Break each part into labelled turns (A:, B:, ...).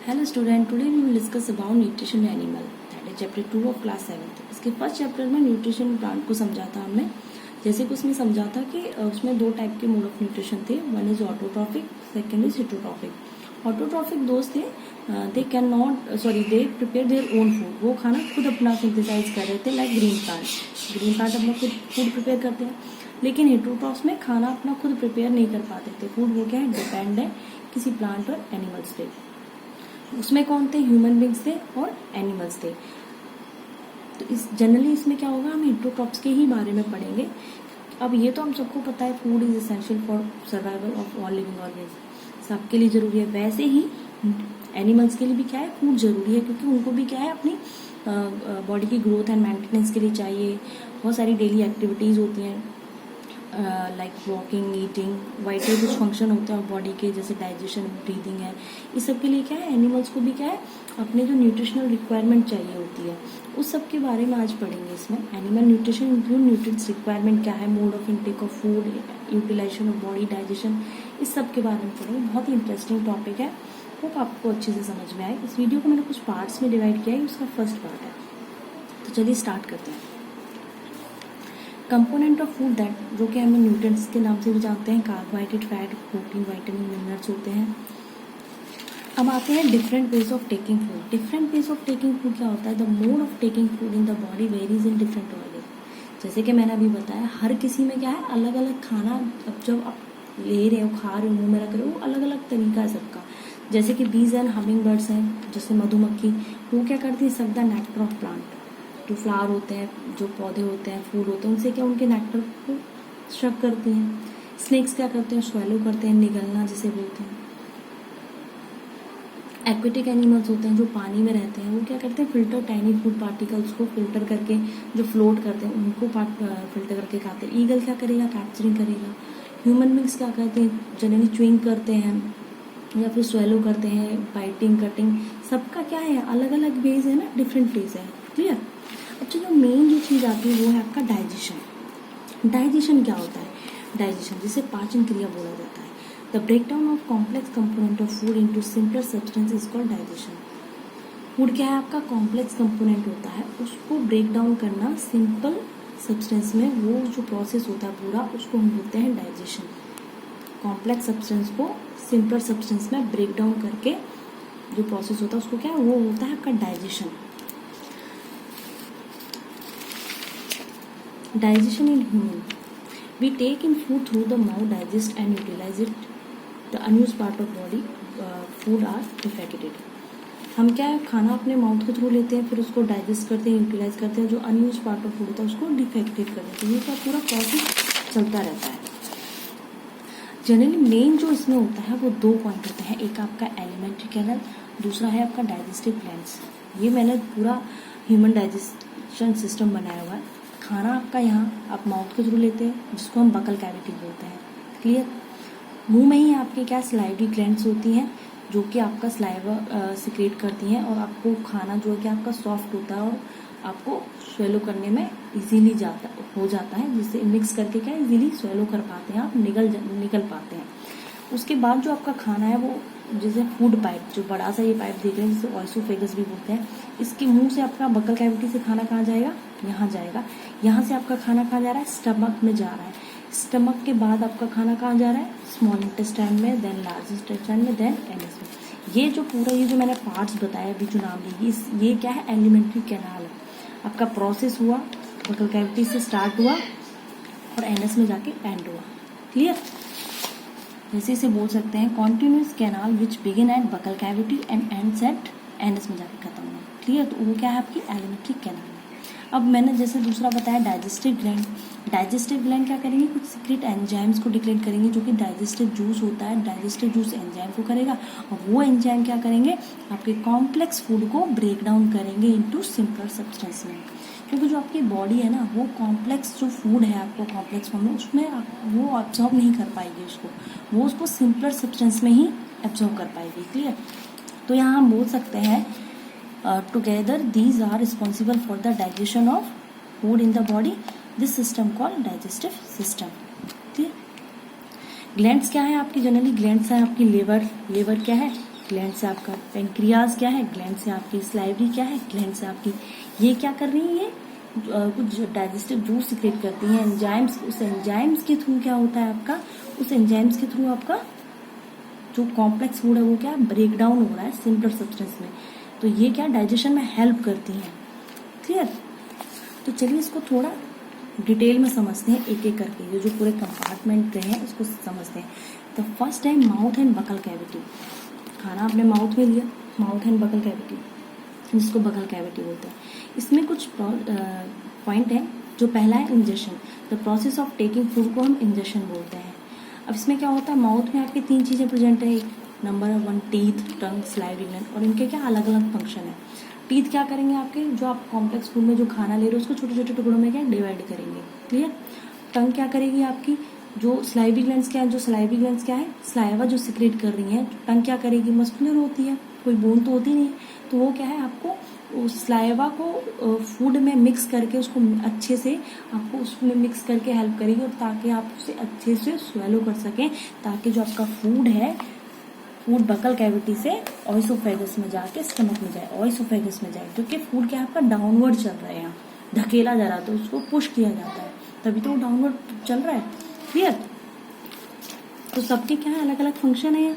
A: Hello student, today we will discuss about nutrition animal, that is chapter 2 of class 7th. इसके first chapter में nutrition plant को समझा था हमने। जैसे कि उसमें समझा था कि उसमें दो टाइप के मोड ऑफ न्यूट्रिशन थे, one is autotrophic, second is heterotrophic. Autotrophic दोस्त थे, they prepare their own food, वो खाना खुद अपना सिंथेसाइज कर रहे थे, लाइक ग्रीन प्लांट अपना खुद फूड प्रिपेयर करते हैं। लेकिन हेटरोट्रॉफ्स में खाना अपना खुद प्रिपेयर नहीं कर पाते थे, फूड वो क्या है, डिपेंड है किसी प्लांट और एनिमल्स पे। उसमें कौन थे, ह्यूमन बींग्स थे और एनिमल्स थे। तो इस जनरली इसमें क्या होगा, हम हेटरोट्रॉफ्स के ही बारे में पढ़ेंगे। अब ये तो हम सबको पता है, food is essential for survival of all living organs, सबके लिए जरूरी है। वैसे ही एनिमल्स के लिए भी क्या है, फूड जरूरी है, क्योंकि उनको भी क्या है, अपनी बॉडी की ग्रोथ एंड मेंटेनेंस के लिए चाहिए। बहुत सारी डेली एक्टिविटीज होती हैं, लाइक वॉकिंग, ईटिंग, वाइटल कुछ फंक्शन होते हैं बॉडी के, जैसे डाइजेशन, ब्रीदिंग है। इस सब के लिए क्या है, एनिमल्स को भी क्या है, अपने जो न्यूट्रिशनल रिक्वायरमेंट चाहिए होती है, उस सब के बारे में आज पढ़ेंगे इसमें। Animal nutrition include nutrients requirement क्या है, mode of intake of food, utilisation of body, digestion, इस सब के बारे में पढ़ेंगे। बहुत ही इंटरेस्टिंग टॉपिक है, होप आपको अच्छे से समझ में आए। इस वीडियो को मैंने कुछ पार्ट्स में डिवाइड किया है, उसका फर्स्ट पार्ट है। तो चलिए स्टार्ट करते हैं। कंपोनेंट ऑफ फूड दैट, जो कि हमें न्यूट्रिएंट्स के नाम से भी जानते हैं, carbohydrate, fat, protein, vitamin, minerals होते हैं। अब आते हैं different ways of taking food. Different ways of taking food क्या होता है, the mode of taking food in the body varies in different organ. जैसे कि मैंने अभी बताया, हर किसी में क्या है, अलग अलग खाना, अब जब आप ले रहे हो, खा रहे हो, मुंह में रख रहे हो, अलग अलग तरीका है सबका। जैसे कि बीज एंड हमिंग बर्ड्स हैं, जैसे मधुमक्खी, वो क्या करती है, सब द नेक्टर ऑफ प्लांट, जो फ्लावर होते हैं, जो पौधे होते हैं, फूल होते हैं, उनसे क्या, उनके नेक्टर को शक करती हैं। स्नेक्स क्या करते हैं, स्वेलो करते हैं, निगलना जिसे बोलते हैं। एक्वेटिक एनिमल्स होते हैं, जो पानी में रहते हैं, वो क्या करते हैं, फिल्टर टाइनी फूड पार्टिकल्स को फिल्टर करके, जो फ्लोट करते हैं उनको फिल्टर करके खाते हैं। ईगल क्या करेगा, कैप्चरिंग करेगा। ह्यूमन बींग्स क्या करते हैं, जनरली च्यूइंग करते हैं या फिर स्वेलो करते हैं, बाइटिंग, कटिंग, सबका क्या है, अलग अलग वेज है ना, डिफरेंट फेज है। क्लियर। अच्छा, जो मेन जो चीज़ आती है वो है आपका डाइजेशन। डाइजेशन क्या होता है, डाइजेशन जिसे पाचन क्रिया बोला जाता है। The breakdown of complex component of food into simpler substance is called digestion. Food क्या है, आपका कॉम्प्लेक्स कंपोनेंट होता है, उसको ब्रेक डाउन करना सिंपल सब्सटेंस में, वो जो प्रोसेस होता है पूरा, उसको हम बोलते हैं डाइजेशन। कॉम्प्लेक्स सब्सटेंस को सिंपलर सब्सटेंस में ब्रेक डाउन करके जो प्रोसेस होता है, उसको क्या है, वो होता है आपका digestion. Digestion in human. We take in food through the mouth, digest and utilize it. The unused part of body food are defecated. हम क्या है, खाना अपने माउथ के थ्रू लेते हैं, फिर उसको डाइजेस्ट करते हैं, यूटिलाइज करते हैं, जो अनयूज पार्ट ऑफ फूड होता है उसको डिफेक्टेड कर देते हैं। ये क्या पूरा प्रोसेस चलता रहता है। जनरली मेन जो इसमें होता है वो दो पॉइंट होते हैं, एक आपका एलिमेंट्री कैनल, दूसरा है आपका डाइजेस्टिव ग्लैंड्स। ये मैंने पूरा ह्यूमन डाइजेशन सिस्टम बनाया हुआ है। खाना आपका यहाँ आप माउथ के थ्रू लेते हैं, जिसको हम बकल कैविटी बोलते हैं। क्लियर। मुंह में ही आपके क्या सलाइवरी ग्लैंड्स होती हैं, जो कि आपका सलाइवा सिक्रेट करती हैं, और आपको खाना जो है कि आपका सॉफ्ट होता है और आपको स्वेलो करने में इजीली हो जाता है, जिससे मिक्स करके क्या इजीली स्वेलो कर पाते हैं, आप निकल पाते हैं। उसके बाद जो आपका खाना है, वो जैसे फूड पाइप, जो बड़ा सा ये पाइप देख रहे हैं, जिसे ऑइसोफेगस भी बोलते हैं, इसके मुंह से आपका बकल कैविटी से खाना कहाँ जाएगा, यहाँ जाएगा। यहाँ से आपका खाना कहाँ जा रहा है, स्टमक में जा रहा है। स्टमक के बाद आपका खाना कहाँ जा रहा है, स्मॉल इंटेस्टाइन में, देन लार्ज इंटेस्टाइन में, देन एनएस में। ये जो पूरा ये जो मैंने पार्ट्स बताया अभी जो नाम लिए, ये क्या है, एलिमेंट्री कैनाल है। आपका प्रोसेस हुआ, बकल कैविटी से स्टार्ट हुआ और एनएस में जाके एंड हुआ। क्लियर। जैसे इसे बोल सकते हैं continuous canal which begin eight buccal cavity and ends at NS में जाके खत्म हुआ। क्लियर। तो वो क्या है, आपकी एलिमेंट्री कैनाल। अब मैंने जैसे दूसरा बताया डाइजेस्टिव ग्लैंड। डाइजेस्टिव ग्लैंड क्या करेंगे, कुछ सीक्रेट एंजाइम्स को डिक्लेयर करेंगे, जो कि डाइजेस्टिव जूस होता है, डाइजेस्टिव जूस एंजाइम को करेगा, और वो एंजाइम क्या करेंगे, आपके कॉम्प्लेक्स फूड को ब्रेक डाउन करेंगे इनटू सिंपलर सब्सटेंस में। क्योंकि जो आपकी बॉडी है ना, वो कॉम्प्लेक्स जो फूड है आपको कॉम्प्लेक्स फॉर्म में, उसमें वो ऑब्जॉर्व नहीं कर पाएगी उसको, वो उसको सिंपलर सब्सटेंस में ही एब्जॉर्व कर पाएगी। क्लियर। तो यहाँ हम बोल सकते हैं together these are responsible for the digestion of food in the body, this system called digestive system. ठीक। ग्लैंड्स क्या है आपकी, जनरली ग्लैंड्स है आपकी लिवर। लिवर क्या है, ग्लैंड से आपका पेंक्रियाज क्या है, ग्लैंड से आपकी स्लाइवरी क्या है, ग्लैंड से आपकी ये क्या कर रही है, कुछ डाइजेस्टिव जूस सिक्रेट करती हैं एंजाइम्स। उस एंजाइम्स के थ्रू क्या होता है आपका, उस एंजाइम्स के थ्रू आपका जो कॉम्प्लेक्स फूड है वो क्या ब्रेक डाउन हो रहा है सिंपलर सब्सटेंस में। तो ये क्या डाइजेशन में हेल्प करती हैं। क्लियर। तो चलिए इसको थोड़ा डिटेल में समझते हैं एक एक करके, ये जो पूरे कंपार्टमेंट हैं इसको समझते हैं। तो फर्स्ट है माउथ एंड बकल कैविटी। खाना आपने माउथ में लिया, माउथ एंड बकल कैविटी, जिसको बकल कैविटी बोलते हैं। इसमें कुछ पॉइंट है। जो पहला है ingestion, the process of taking food को हम इंजेशन बोलते हैं। अब इसमें क्या होता है, माउथ में आपकी 3 चीज़ें प्रेजेंट है। नंबर 1 टीथ, टंग, स्लाइवरी ग्लैंड, और इनके क्या अलग अलग फंक्शन है। टीथ क्या करेंगे आपके, जो आप कॉम्प्लेक्स फूड में जो खाना ले रहे हो उसको छोटे छोटे टुकड़ों में क्या डिवाइड करेंगे। क्लियर। टंग क्या करेगी आपकी, जो स्लाइवरी ग्लैंड्स क्या है, जो स्लाइवरी ग्लैंड्स क्या है, स्लाइवा जो सिक्रेट कर रही है। टंग क्या करेगी, मस्कुलर होती है, कोई बोन तो होती नहीं, तो वो क्या है आपको उस स्लाइवा को फूड में मिक्स करके उसको अच्छे से आपको उसमें मिक्स करके हेल्प करेगी, और ताकि आप उसे अच्छे से स्वेलो कर सकें, ताकि जो आपका फूड है फूड बकल कैविटी से ऑइसोफेगस में जाके स्टमक में जाए, ऑइसोफेगस में जाए, क्योंकि फूड क्या है आपका डाउनवर्ड चल रहा है, यहाँ धकेला जा रहा है तो उसको पुश किया जाता है, तभी तो वो डाउनवर्ड चल रहा है। क्लियर। तो सबके क्या है अलग अलग फंक्शन है।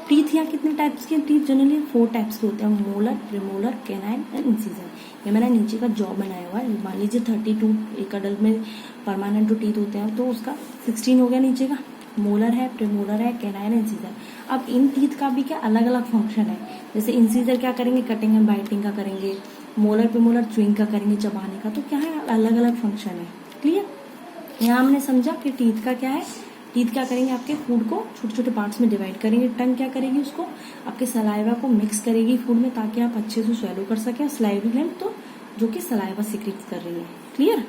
A: टीथ यहाँ कितने टाइप्स के टीथ, जनरली 4 टाइप्स के होते हैं, molar, premolar, canine and incisor. ये मैंने नीचे का जॉब बनाया हुआ है। मान लीजिए 32 एक अडल्ट में परमानेंट जो टीथ होते हैं, तो उसका 16 हो गया नीचे का। मोलर है, प्रीमोलर है, कैनाइन, इंसिजर। अब इन टीथ का भी क्या अलग अलग फंक्शन है। जैसे इंसिजर क्या करेंगे, कटिंग एंड बाइटिंग का करेंगे, मोलर प्रीमोलर च्युइंग का करेंगे, चबाने का। तो क्या है अलग अलग फंक्शन है। क्लियर। यहाँ हमने समझा कि टीथ का क्या है, टीथ क्या करेंगे आपके फूड को छोटे छोटे पार्ट्स में डिवाइड करेंगे। टंग क्या करेगी, उसको आपके सलाइवा को मिक्स करेगी फूड में, ताकि आप अच्छे से स्वेलो कर सकें। स्लाइवरी ग्लैंड तो जो कि सलाइवा सिक्रेट कर रही है। क्लियर।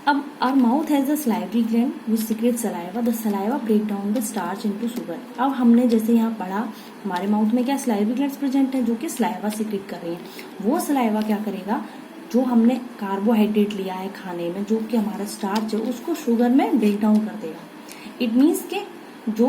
A: अब our mouth has the salivary gland which secrete saliva, the saliva break down the starch into sugar. अब हमने जैसे यहाँ पढ़ा, हमारे माउथ में क्या स्लाइवरी ग्लैंड्स प्रेजेंट है जो कि सलाइवा सिक्रेट कर रही है। वो सलाइवा क्या करेगा, जो हमने कार्बोहाइड्रेट लिया है खाने में, जो कि हमारा स्टार्च है, उसको शुगर में ब्रेक डाउन कर देगा। इट मीन्स के जो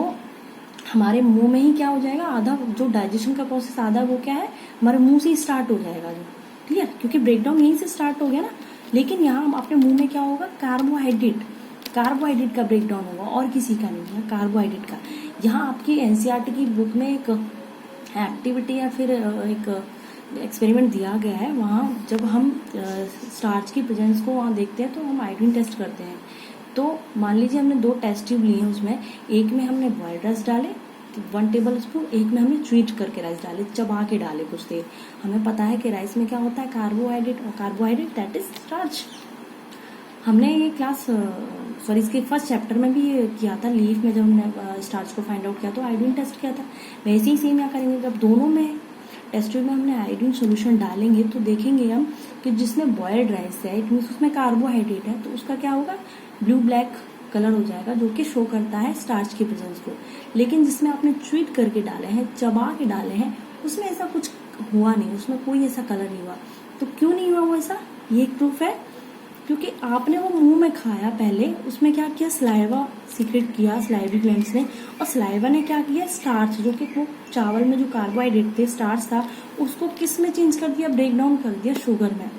A: हमारे मुंह में ही क्या हो जाएगा, आधा जो डाइजेशन का प्रोसेस आधा वो क्या है हमारे मुंह से ही स्टार्ट हो जाएगा जो। क्लियर। क्योंकि ब्रेक डाउन यहीं से स्टार्ट हो गया ना। लेकिन यहाँ हम अपने मुंह में क्या होगा, कार्बोहाइड्रेट का ब्रेक डाउन होगा, और किसी का नहीं है कार्बोहाइड्रेट का। यहाँ आपकी एनसीईआरटी की बुक में एक एक्टिविटी या फिर एक एक्सपेरिमेंट दिया गया है। वहाँ जब हम स्टार्च की प्रेजेंस को वहाँ देखते हैं तो हम आयोडीन टेस्ट करते हैं। तो मान लीजिए हमने 2 टेस्ट ट्यूब लिए हैं, उसमें एक में हमने बॉइल्ड राइस डाले 1 टेबल स्पून, एक में हमने च्यूइंग करके राइस डाले, चबा के डाले कुछ देर। हमें पता है कि राइस में क्या होता है कार्बोहाइड्रेट, और कार्बोहाइड्रेट दैट इज स्टार्च। हमने ये इसके फर्स्ट चैप्टर में भी ये किया था, लीफ में जब हमने स्टार्च को फाइंड आउट किया तो आयोडीन टेस्ट किया था। वैसे ही सेम यहाँ करेंगे, जब दोनों में टेस्ट ट्यूब में हमने आयोडीन सोल्यूशन डालेंगे तो देखेंगे हम कि जिसमें बॉयल्ड राइस है, इट मीन्स उसमें कार्बोहाइड्रेट है, तो उसका क्या होगा ब्लू ब्लैक कलर हो जाएगा, जो कि शो करता है स्टार्च की प्रेजेंस को। लेकिन जिसमें आपने च्यूइंग करके डाले हैं, चबा के डाले हैं, उसमें ऐसा कुछ हुआ नहीं, उसमें कोई ऐसा कलर नहीं हुआ। तो क्यों नहीं हुआ वो ऐसा, ये एक प्रूफ है क्योंकि आपने वो मुंह में खाया पहले, उसमें क्या किया सलाइवा सीक्रेट किया स्लाइवरी ग्लैंड्स ने, और सलाइवा ने क्या किया स्टार्च, जो कि वो चावल में जो कार्बोहाइड्रेट थे स्टार्च था, उसको किस में चेंज कर दिया, ब्रेक डाउन कर दिया शुगर में।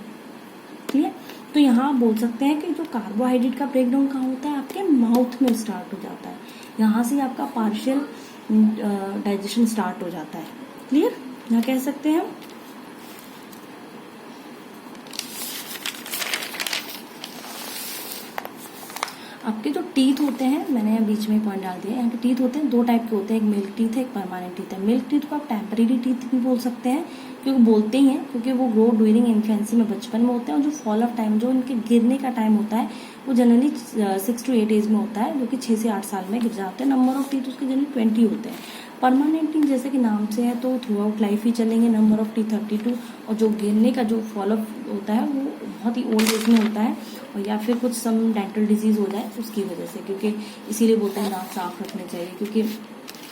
A: क्लियर। तो यहाँ आप बोल सकते हैं कि जो कार्बोहाइड्रेट का ब्रेक डाउन कहाँ होता है, आपके माउथ में स्टार्ट हो जाता है। यहाँ से आपका पार्शियल डाइजेशन स्टार्ट हो जाता है। क्लियर। यहाँ कह सकते हैं हम आपके जो टीथ होते हैं, मैंने यहाँ बीच में पॉइंट डाल दिया, यहाँ के टीथ होते हैं 2 टाइप के होते हैं, एक मिल्क टीथ है, एक परमानेंट टीथ है। मिल्क टीथ को आप टेम्परेरी टीथ भी बोल सकते हैं, क्योंकि बोलते ही हैं क्योंकि वो ग्रो ड्यूरिंग इन्फेंसी में बचपन में होते हैं, और जो फॉल ऑफ टाइम जो इनके गिरने का टाइम होता है वो जनरली 6 to 8 एज में होता है, जो कि 6 से 8 साल में गिर जाते हैं। नंबर ऑफ टीथ उसके जनरली 20 होते हैं। परमानेंट टीथ जैसे कि नाम से है तो थ्रू आउट लाइफ ही चलेंगे, नंबर ऑफ टीथ 32, और जो गिरने का जो फॉल ऑफ होता है वो बहुत ही ओल्ड एज में होता है, और या फिर कुछ सम डेंटल डिजीज हो जाए उसकी वजह से, क्योंकि इसीलिए बोलते हैं दांत साफ रखने चाहिए, क्योंकि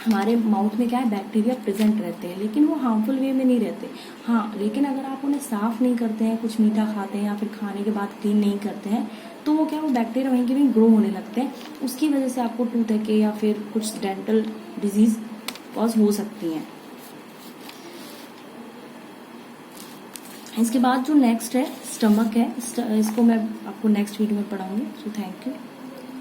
A: हमारे माउथ में क्या है बैक्टीरिया प्रेजेंट रहते हैं, लेकिन वो हार्मफुल वे में नहीं रहते। हाँ, लेकिन अगर आप उन्हें साफ नहीं करते हैं, कुछ मीठा खाते हैं या फिर खाने के बाद क्लीन नहीं करते हैं, तो वो क्या वो बैक्टीरिया वहीं के वहीं ग्रो होने लगते हैं, उसकी वजह से आपको टूथ है या फिर कुछ डेंटल डिजीज कॉज हो सकती हैं। इसके बाद जो नेक्स्ट है स्टमक है, इसको मैं आपको नेक्स्ट वीडियो में पढ़ाऊंगी। So thank you.